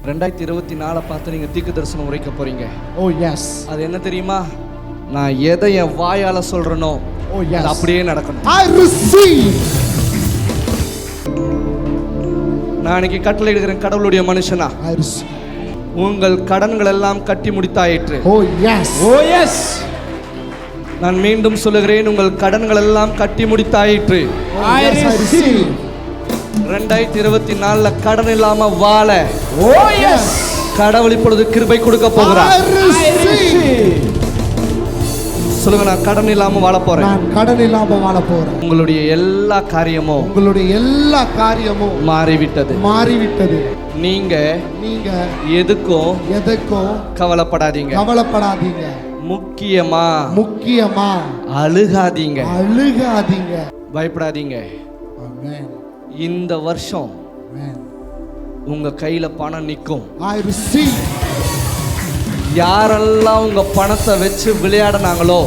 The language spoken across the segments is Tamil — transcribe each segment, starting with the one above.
2024 பார்த்து நீங்க தீர்க்க தரிசனம் உரைக்க போறீங்க. Oh yes. அது என்ன தெரியுமா? நான் எதை என் வாயால சொல்றேனோ அது அப்படியே நடக்கணும். I receive. நான் இன்னைக்கு கட்டளை எடுக்கிறேன் கடவுளுடைய மனுஷனா. I receive. உங்கள் கடன்கள் எல்லாம் கட்டி முடித்தாயிற்று. Oh yes. Oh yes. நான் மீண்டும் சொல்லுகிறேன், உங்கள் கடன்கள் எல்லாம் கட்டி முடித்தாயிற்று. I receive. 2024 கடன் இல்லாம வாழ Oh yes. கடவுள் இப்பொழுது கிருபை கொடுக்க போகிறார். I receive. சொல்லுங்க, நான் கடன் இல்லாம வாழ போறேன். நான் கடன் இல்லாம வாழ போறேன். உங்களுடைய எல்லா காரியமும் மாறிவிட்டது. நீங்க எதுக்கும் கவலைப்படாதீங்க. முக்கியமா அழுகாதீங்க. பயப்படாதீங்க. Amen. இந்த வருஷம் Amen. உங்க கையில பணம் நிற்கும். I receive. யாரெல்லாம் உங்க பணத்தை வச்சு விளையாடினாங்களோ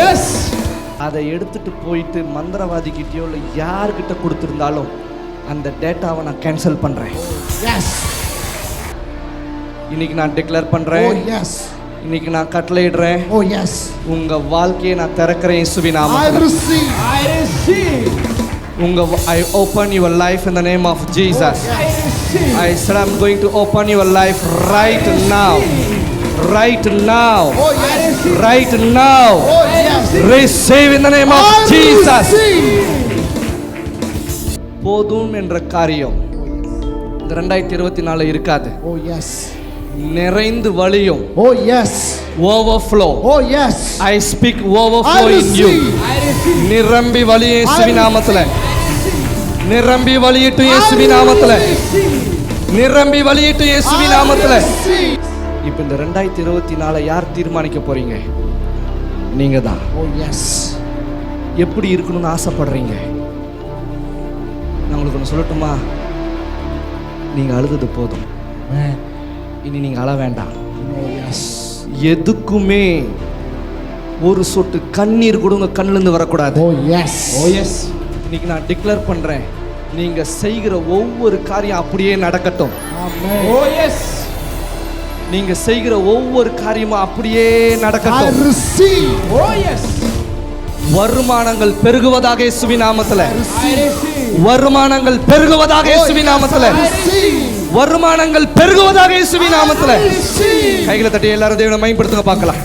எஸ், அதை எடுத்துட்டு போயிட்டு மந்திரவாதி கிட்டயோ இல்லை யார்கிட்ட கொடுத்துருந்தாலும் அந்த டேட்டாவை நான் கேன்சல் பண்றேன். எஸ், இன்னைக்கு நான் டிக்ளேர் பண்றேன். எஸ், இன்னைக்கு நான் கட்டளையிடுறேன். ஓ எஸ், உங்க வாழ்க்கையை நான் திறக்கிறேன் இயேசுவின் நாமத்தில். I receive. I open your life in the name of Jesus. I said I'm going to open your life right now. Right now. Oh yes. Right now. Oh yes. Receive in the name of Jesus. போதும் என்ற காரியம் 2024 இருக்காது. Oh yes. நிறைந்து வழியும். Oh yes. Overflow. Oh yes. I speak overflow in you. நிரம்பி வழியே இயேசுவின் நாமத்திலே. நிரம்பி வழியிட்டு இயேசுவின் நாமத்திலே. நிரம்பி வழியிட்டு இயேசுவின் நாமத்திலே. இப்போ இந்த 2024 யார் தீர்மானிக்க போறீங்க? நீங்க தான். Oh yes. எப்படி இருக்கணும்னு ஆசைப்படுறீங்க? நான் உங்களுக்கு ஒன்று சொல்லட்டுமா? நீங்க அழுதது போதும். இனி நீங்க அழ வேண்டாம். Oh yes. எதுக்குமே ஒரு சொட்டு கண்ணீர் கூட உங்க கண்ணுல இருந்து வரக்கூடாது. Oh yes. Oh yes. இன்னைக்கு நான் டிக்ளேர் பண்றேன், நீங்க செய்கிற ஒவ்வொரு காரியம் அப்படியே நடக்கட்டும். Amen. Oh yes. நீங்க செய்கிற ஒவ்வொரு காரியமும் அப்படியே நடக்கட்டும். I receive. Oh yes. வருமானங்கள் பெருகுவதாக இயேசுவின் நாமத்திலே. வருமானங்கள் பெருகுவதாக இயேசுவின் நாமத்திலே. வருமானங்கள் பெருகுவதாக இயேசுவின் நாமத்திலே. கைகளை தட்டி எல்லாரும் தேவனை மகிமைப்படுத்துங்க பார்க்கலாம்.